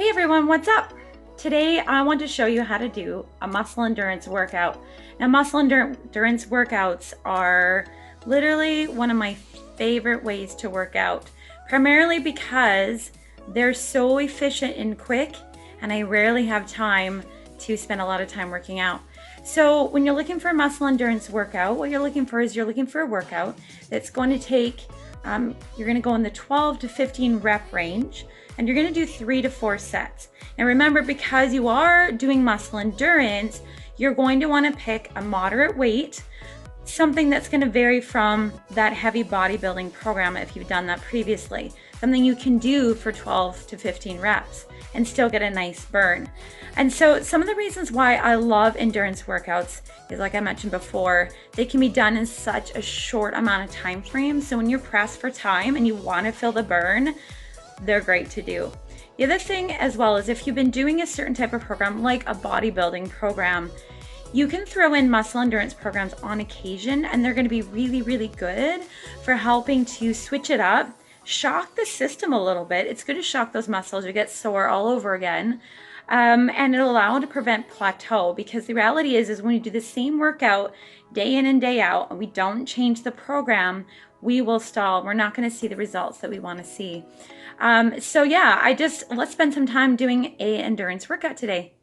Hey everyone, what's up? Today I want to show you how to do a muscle endurance workout. Now endurance workouts are literally one of my favorite ways to work out, primarily because they're so efficient and quick, and I rarely have time to spend a lot of time working out. So when you're looking for a muscle endurance workout, what you're looking for a workout that's going to take, you're going to go in the 12 to 15 rep range, and you're going to do 3 to 4 sets. And remember, because you are doing muscle endurance, you're going to want to pick a moderate weight, something that's going to vary from that heavy bodybuilding program if you've done that previously, something you can do for 12 to 15 reps and still get a nice burn. And so some of the reasons why I love endurance workouts is, like I mentioned before, they can be done in such a short amount of time frame. So when you're pressed for time and you want to feel the burn, they're great to do. The other thing as well is, if you've been doing a certain type of program, like a bodybuilding program, you can throw in muscle endurance programs on occasion, and they're going to be really, really good for helping to switch it up, shock the system a little bit. It's good to shock those muscles. You get sore all over again. And it'll allow to prevent plateau, because the reality is when you do the same workout day in and day out and we don't change the program, we will stall. We're not going to see the results that we want to see. So yeah, let's spend some time doing a endurance workout today.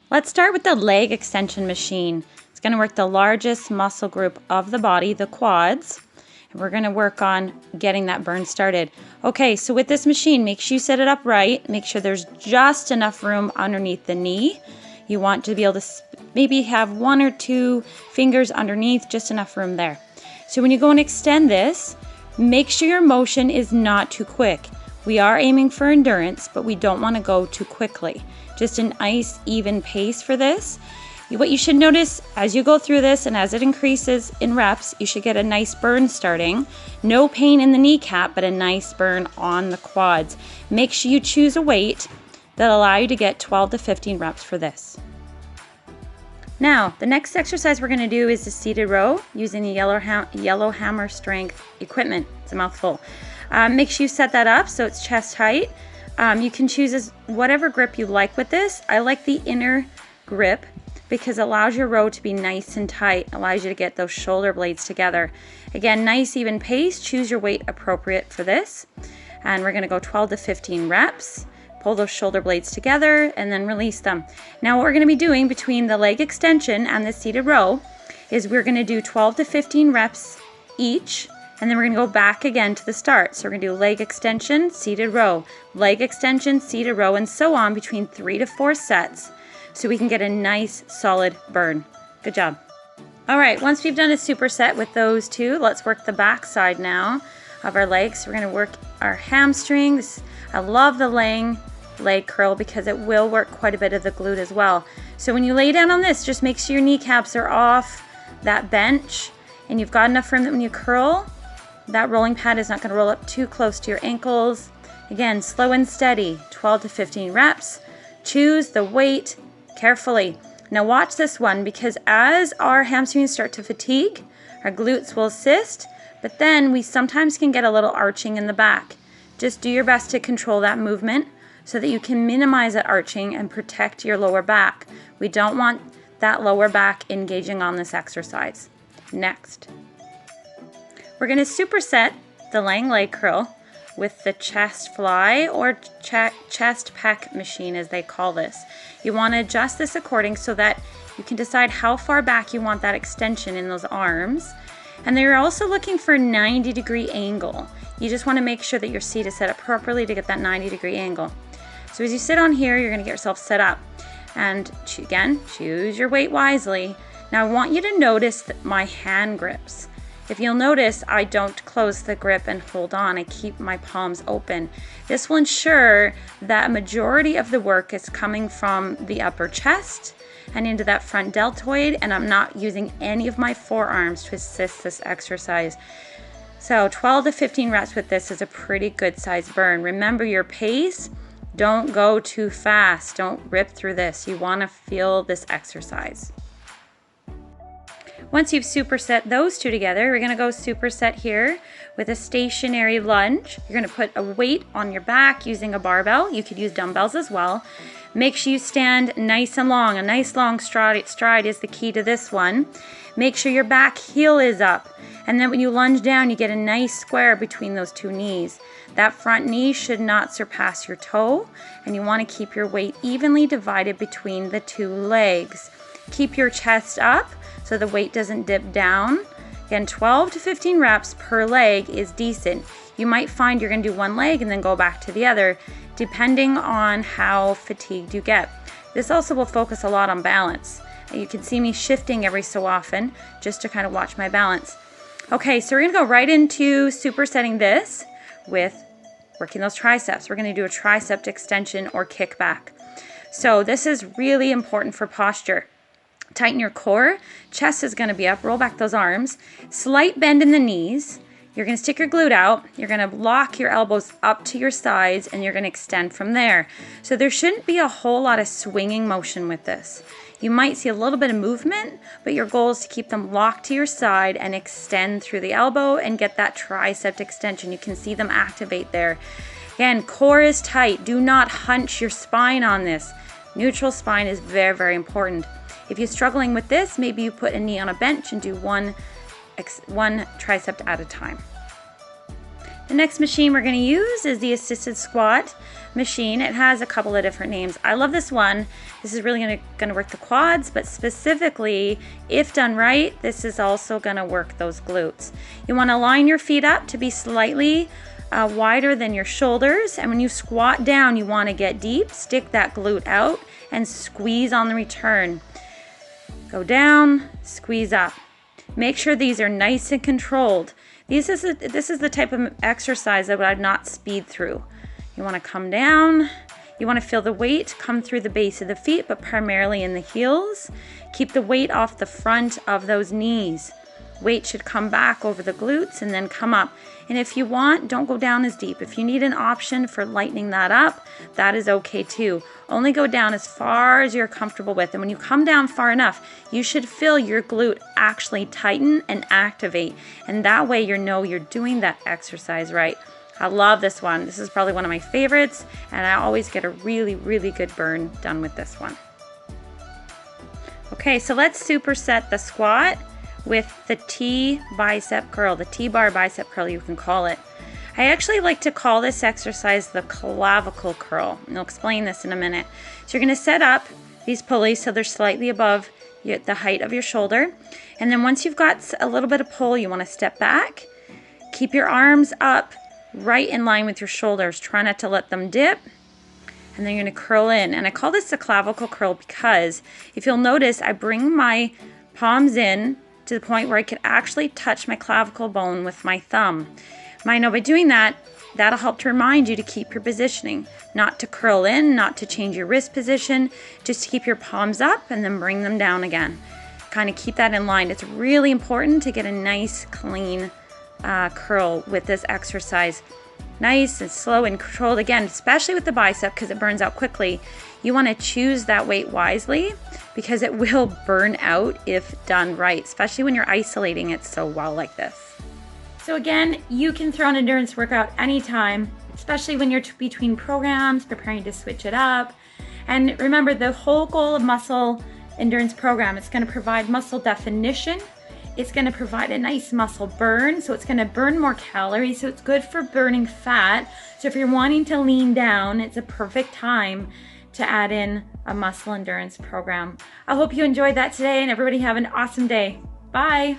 Let's start with the leg extension machine. It's going to work the largest muscle group of the body, the quads. And we're going to work on getting that burn started. Okay, so with this machine, make sure you set it up right. Make sure there's just enough room underneath the knee. You want to be able to maybe have 1 or 2 fingers underneath, just enough room there. So when you go and extend this, make sure your motion is not too quick. We are aiming for endurance, but we don't want to go too quickly. Just a nice, even pace for this. What you should notice as you go through this, and as it increases in reps, you should get a nice burn starting. No pain in the kneecap, but a nice burn on the quads. Make sure you choose a weight that'll allow you to get 12 to 15 reps for this. Now, the next exercise we're going to do is the seated row using the yellow hammer strength equipment. It's a mouthful. Make sure you set that up so it's chest height. You can choose whatever grip you like with this. I like the inner grip because it allows your row to be nice and tight, allows you to get those shoulder blades together. Again, nice even pace. Choose your weight appropriate for this. And we're going to go 12 to 15 reps. Pull those shoulder blades together and then release them. Now what we're going to be doing between the leg extension and the seated row is we're going to do 12 to 15 reps each, and then we're going to go back again to the start. So we're going to do leg extension, seated row, leg extension, seated row, and so on between 3 to 4 sets so we can get a nice solid burn. Good job. All right, once we've done a superset with those two, let's work the back side now of our legs. We're going to work our hamstrings. I love the leg curl because it will work quite a bit of the glute as well. So when you lay down on this, just make sure your kneecaps are off that bench and you've got enough room that when you curl, that rolling pad is not going to roll up too close to your ankles. Again, slow and steady, 12 to 15 reps. Choose the weight carefully. Now watch this one, because as our hamstrings start to fatigue, our glutes will assist, but then we sometimes can get a little arching in the back. Just do your best to control that movement so that you can minimize that arching and protect your lower back. We don't want that lower back engaging on this exercise. Next, we're going to superset the lying leg curl with the chest fly or chest pec machine, as they call this. You want to adjust this according so that you can decide how far back you want that extension in those arms. And then you're also looking for a 90-degree angle. You just want to make sure that your seat is set up properly to get that 90-degree angle. So as you sit on here, you're going to get yourself set up. And again, choose your weight wisely. Now I want you to notice my hand grips. If you'll notice, I don't close the grip and hold on. I keep my palms open. This will ensure that a majority of the work is coming from the upper chest and into that front deltoid, and I'm not using any of my forearms to assist this exercise. So 12 to 15 reps with this is a pretty good size burn. Remember your pace. Don't go too fast. Don't rip through this. You want to feel this exercise. Once you've superset those two together, we're gonna go superset here with a stationary lunge. You're gonna put a weight on your back using a barbell. You could use dumbbells as well. Make sure you stand nice and long. A nice long stride is the key to this one. Make sure your back heel is up. And then when you lunge down, you get a nice square between those two knees. That front knee should not surpass your toe, and you wanna keep your weight evenly divided between the two legs. Keep your chest up so the weight doesn't dip down. Again, 12 to 15 reps per leg is decent. You might find you're gonna do one leg and then go back to the other, depending on how fatigued you get. This also will focus a lot on balance. You can see me shifting every so often just to kind of watch my balance. Okay, so we're gonna go right into supersetting this with working those triceps. We're gonna do a tricep extension or kickback. So this is really important for posture. Tighten your core, chest is gonna be up, roll back those arms, slight bend in the knees. You're gonna stick your glute out, you're gonna lock your elbows up to your sides, and you're gonna extend from there. So there shouldn't be a whole lot of swinging motion with this. You might see a little bit of movement, but your goal is to keep them locked to your side and extend through the elbow and get that tricep extension. You can see them activate there. Again, core is tight. Do not hunch your spine on this. Neutral spine is very, very important. If you're struggling with this, maybe you put a knee on a bench and do one tricep at a time. The next machine we're going to use is the assisted squat machine. It has a couple of different names. I love this one. This is really going to work the quads, but specifically, if done right, this is also going to work those glutes. You want to line your feet up to be slightly wider than your shoulders, and when you squat down, you want to get deep, stick that glute out, and squeeze on the return. Go down, squeeze up. Make sure these are nice and controlled. This is the type of exercise that I would not speed through. You want to come down. You want to feel the weight come through the base of the feet, but primarily in the heels. Keep the weight off the front of those knees. Weight should come back over the glutes and then come up. And if you want, don't go down as deep. If you need an option for lightening that up, that is okay too. Only go down as far as you're comfortable with. And when you come down far enough, you should feel your glute actually tighten and activate. And that way you know you're doing that exercise right. I love this one. This is probably one of my favorites, and I always get a really, really good burn done with this one. Okay, so let's superset the squat with the T bicep curl, the T-bar bicep curl you can call it. I actually like to call this exercise the clavicle curl, and I'll explain this in a minute. So you're gonna set up these pulleys so they're slightly above the height of your shoulder, and then once you've got a little bit of pull, you wanna step back, keep your arms up right in line with your shoulders, try not to let them dip, and then you're gonna curl in. And I call this the clavicle curl because if you'll notice, I bring my palms in to the point where I could actually touch my clavicle bone with my thumb. I know by doing that, that'll help to remind you to keep your positioning, not to curl in, not to change your wrist position, just to keep your palms up and then bring them down again. Kind of keep that in line. It's really important to get a nice, clean curl with this exercise. Nice and slow and controlled. Again, especially with the bicep because it burns out quickly. You want to choose that weight wisely because it will burn out if done right, especially when you're isolating it so well like this. So again, you can throw an endurance workout anytime, especially when you're between programs, preparing to switch it up. And remember, the whole goal of muscle endurance program, it's going to provide muscle definition. It's going to provide a nice muscle burn, so it's going to burn more calories, so it's good for burning fat. So if you're wanting to lean down, it's a perfect time to add in a muscle endurance program. I hope you enjoyed that today, and everybody have an awesome day. Bye.